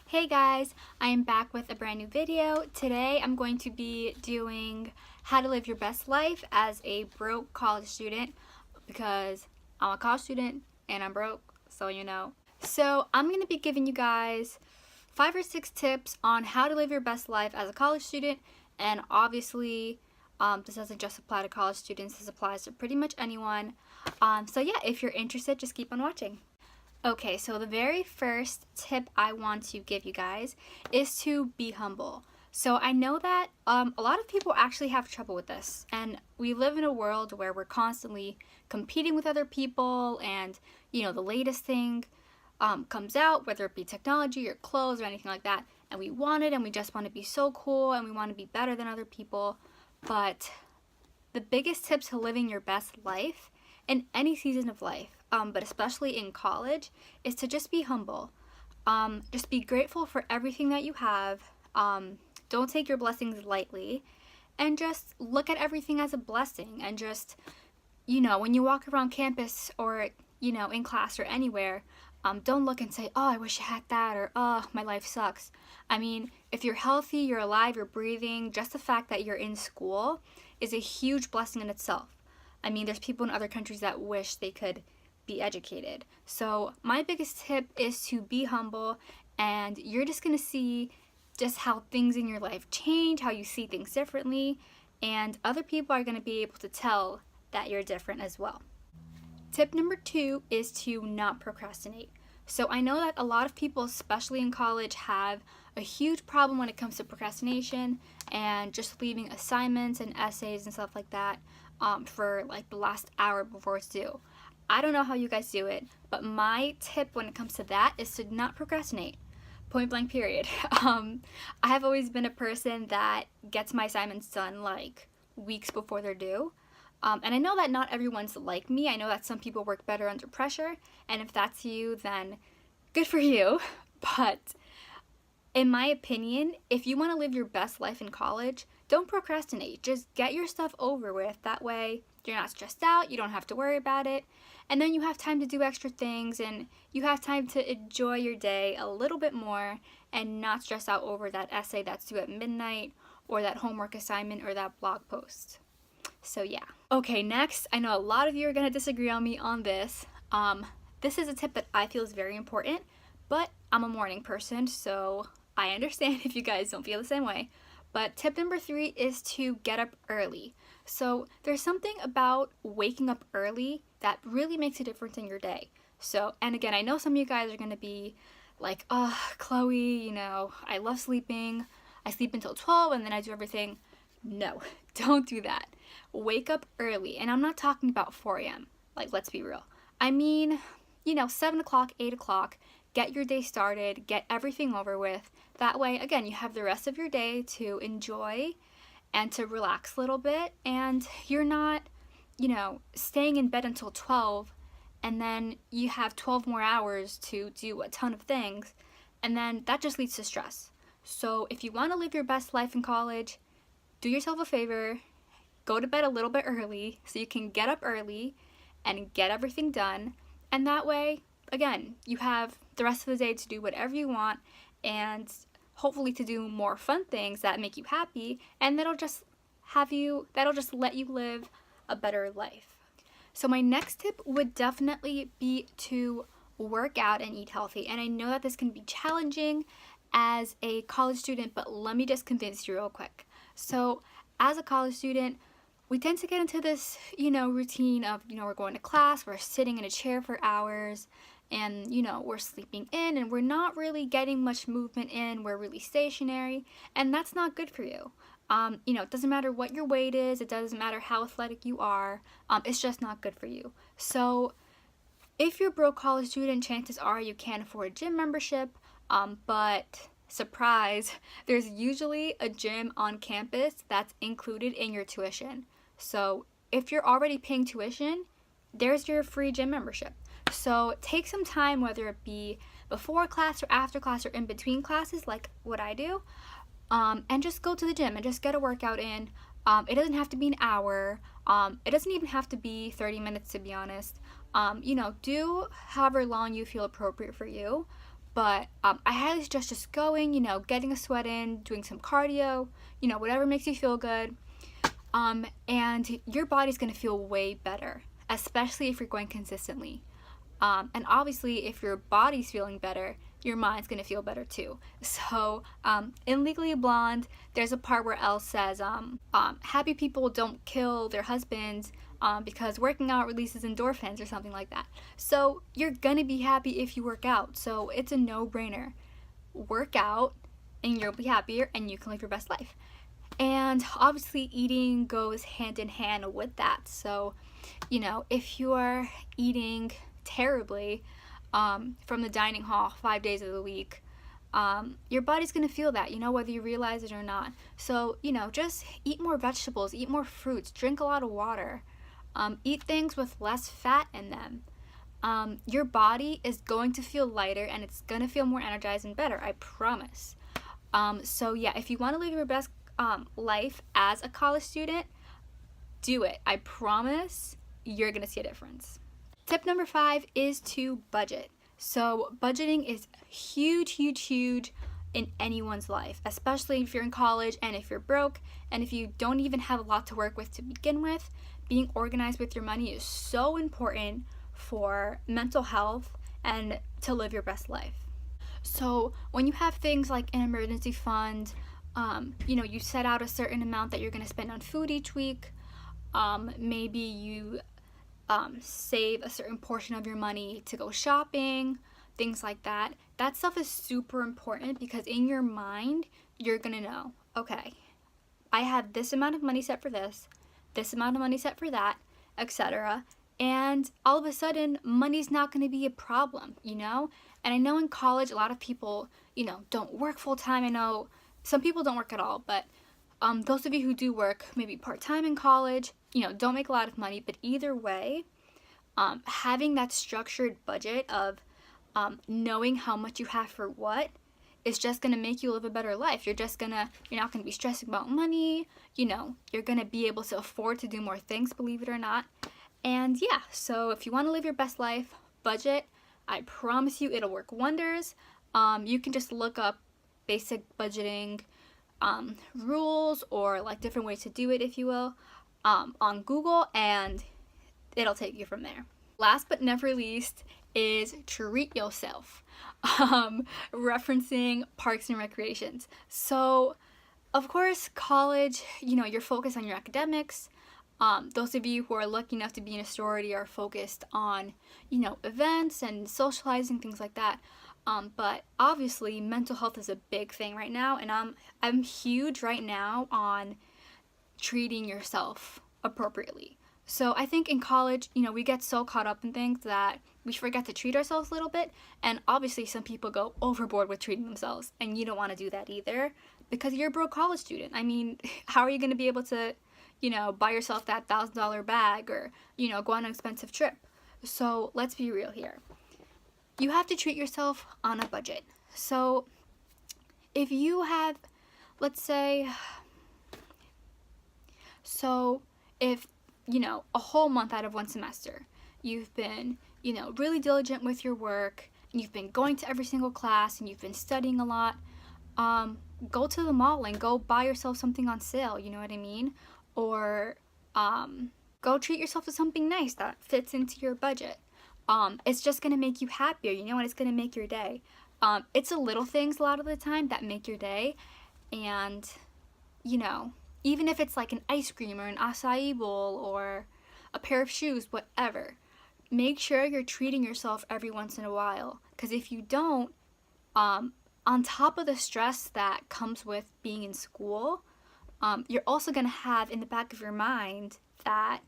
Hey guys, I am back with a brand new video. Today I'm going to be doing how to live your best life as a broke college student because I'm a college student and I'm broke, so you know. So I'm going to be giving you guys 5 or 6 tips on how to live your best life as a college student, and obviously this doesn't just apply to college students, this applies to pretty much anyone. So yeah, if you're interested, just keep on watching. Okay, so the very first tip I want to give you guys is to be humble. So I know that a lot of people actually have trouble with this, and we live in a world where we're constantly competing with other people, and the latest thing comes out, whether it be technology or clothes or anything like that, and we want it, and we just want to be so cool, and we want to be better than other people. But the biggest tip to living your best life in any season of life, but especially in college, is to just be humble. Just be grateful for everything that you have. Don't take your blessings lightly, and just look at everything as a blessing. And just, when you walk around campus or, in class or anywhere, don't look and say, oh, I wish I had that, or oh, my life sucks. I mean, if you're healthy, you're alive, you're breathing, just the fact that you're in school is a huge blessing in itself. I mean, there's people in other countries that wish they could be educated. So my biggest tip is to be humble, and you're just going to see just how things in your life change, how you see things differently, and other people are going to be able to tell that you're different as well. Tip number 2 is to not procrastinate. So I know that a lot of people, especially in college, have a huge problem when it comes to procrastination and just leaving assignments and essays and stuff like that for like the last hour before it's due. I don't know how you guys do it, but my tip when it comes to that is to not procrastinate. Point blank period. I have always been a person that gets my assignments done like weeks before they're due. And I know that not everyone's like me. I know that some people work better under pressure, and if that's you, then good for you. But in my opinion, if you want to live your best life in college, don't procrastinate. Just get your stuff over with. That way you're not stressed out, you don't have to worry about it, and then you have time to do extra things, and you have time to enjoy your day a little bit more and not stress out over that essay that's due at midnight, or that homework assignment, or that blog post. So yeah. Okay, next, I know a lot of you are going to disagree on me on this. This is a tip that I feel is very important, but I'm a morning person, so I understand if you guys don't feel the same way. But tip number 3 is to get up early. So there's something about waking up early that really makes a difference in your day. So, and again, I know some of you guys are going to be like, oh, Chloe, I love sleeping. I sleep until 12 and then I do everything. No, don't do that. Wake up early. And I'm not talking about 4 a.m. Like, let's be real. I mean, 7 o'clock, 8 o'clock, get your day started, get everything over with. That way, again, you have the rest of your day to enjoy and to relax a little bit, and you're not, staying in bed until 12, and then you have 12 more hours to do a ton of things, and then that just leads to stress. So if you want to live your best life in college, do yourself a favor, go to bed a little bit early so you can get up early and get everything done, and that way, again, you have the rest of the day to do whatever you want, and hopefully to do more fun things that make you happy, and that'll just let you live a better life. So my next tip would definitely be to work out and eat healthy. And I know that this can be challenging as a college student, but let me just convince you real quick. So as a college student, we tend to get into this, routine of, we're going to class, we're sitting in a chair for hours, and, we're sleeping in, and we're not really getting much movement in, we're really stationary, and that's not good for you. It doesn't matter what your weight is, it doesn't matter how athletic you are, it's just not good for you. So if you're a broke college student, chances are you can't afford a gym membership, but surprise, there's usually a gym on campus that's included in your tuition. So if you're already paying tuition, there's your free gym membership. So take some time, whether it be before class or after class or in between classes, like what I do, and just go to the gym and just get a workout in. It doesn't have to be an hour. It doesn't even have to be 30 minutes, to be honest. Do however long you feel appropriate for you. But I highly suggest just going, getting a sweat in, doing some cardio, whatever makes you feel good. And your body's going to feel way better, especially if you're going consistently. And obviously, if your body's feeling better, your mind's going to feel better too. So in Legally Blonde, there's a part where Elle says, happy people don't kill their husbands because working out releases endorphins or something like that. So you're going to be happy if you work out. So it's a no-brainer. Work out and you'll be happier and you can live your best life. And obviously eating goes hand in hand with that. So, if you are eating terribly from the dining hall 5 days of the week, your body's going to feel that, whether you realize it or not. So, just eat more vegetables, eat more fruits, drink a lot of water, eat things with less fat in them. Your body is going to feel lighter and it's going to feel more energized and better, I promise. So yeah, if you want to live your best life as a college student, do it. I promise you're going to see a difference. Tip number 5 is to budget. So budgeting is huge, huge, huge in anyone's life, especially if you're in college and if you're broke and if you don't even have a lot to work with to begin with. Being organized with your money is so important for mental health and to live your best life. So when you have things like an emergency fund, you set out a certain amount that you're going to spend on food each week. Maybe you save a certain portion of your money to go shopping, things like that. That stuff is super important because in your mind, you're going to know, okay, I have this amount of money set for this amount of money set for that, etc. And all of a sudden, money's not going to be a problem, And I know in college, a lot of people, don't work full time. I know some people don't work at all, but those of you who do work maybe part-time in college, don't make a lot of money, but either way, having that structured budget of knowing how much you have for what is just going to make you live a better life. You're not going to be stressing about money, you're going to be able to afford to do more things, believe it or not. And yeah, so if you want to live your best life, budget. I promise you it'll work wonders. You can just look up basic budgeting rules or like different ways to do it, if you will, on Google, and it'll take you from there. Last but never least is treat yourself, referencing parks and recreations. So of course, college, you're focused on your academics. Those of you who are lucky enough to be in a sorority are focused on, events and socializing, things like that. But obviously, mental health is a big thing right now, and I'm huge right now on treating yourself appropriately. So I think in college, we get so caught up in things that we forget to treat ourselves a little bit, and obviously some people go overboard with treating themselves, and you don't want to do that either because you're a broke college student. I mean, how are you going to be able to, buy yourself that $1,000 bag or, go on an expensive trip? So let's be real here. You have to treat yourself on a budget. So if you have, let's say, if, a whole month out of one semester, you've been, really diligent with your work, and you've been going to every single class, and you've been studying a lot, go to the mall and go buy yourself something on sale, you know what I mean? Or go treat yourself to something nice that fits into your budget. It's just going to make you happier, and it's going to make your day. It's the little things a lot of the time that make your day, and, even if it's like an ice cream or an acai bowl or a pair of shoes, whatever, make sure you're treating yourself every once in a while, because if you don't, on top of the stress that comes with being in school, you're also going to have in the back of your mind that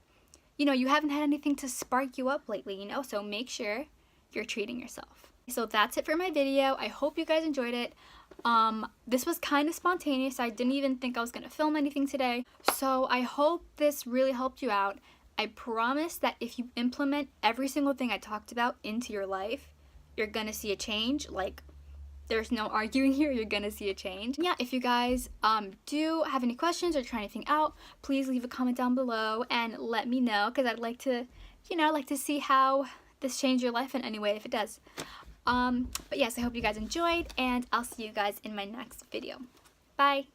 you haven't had anything to spark you up lately, so make sure you're treating yourself. So that's it for my video. I hope you guys enjoyed it. This was kind of spontaneous. I didn't even think I was going to film anything today. So I hope this really helped you out. I promise that if you implement every single thing I talked about into your life, you're going to see a change. Like, there's no arguing here, you're gonna see a change. Yeah, if you guys do have any questions or try anything out, please leave a comment down below and let me know, because I'd like to, like to see how this changed your life in any way, if it does. But yes, I hope you guys enjoyed, and I'll see you guys in my next video. Bye!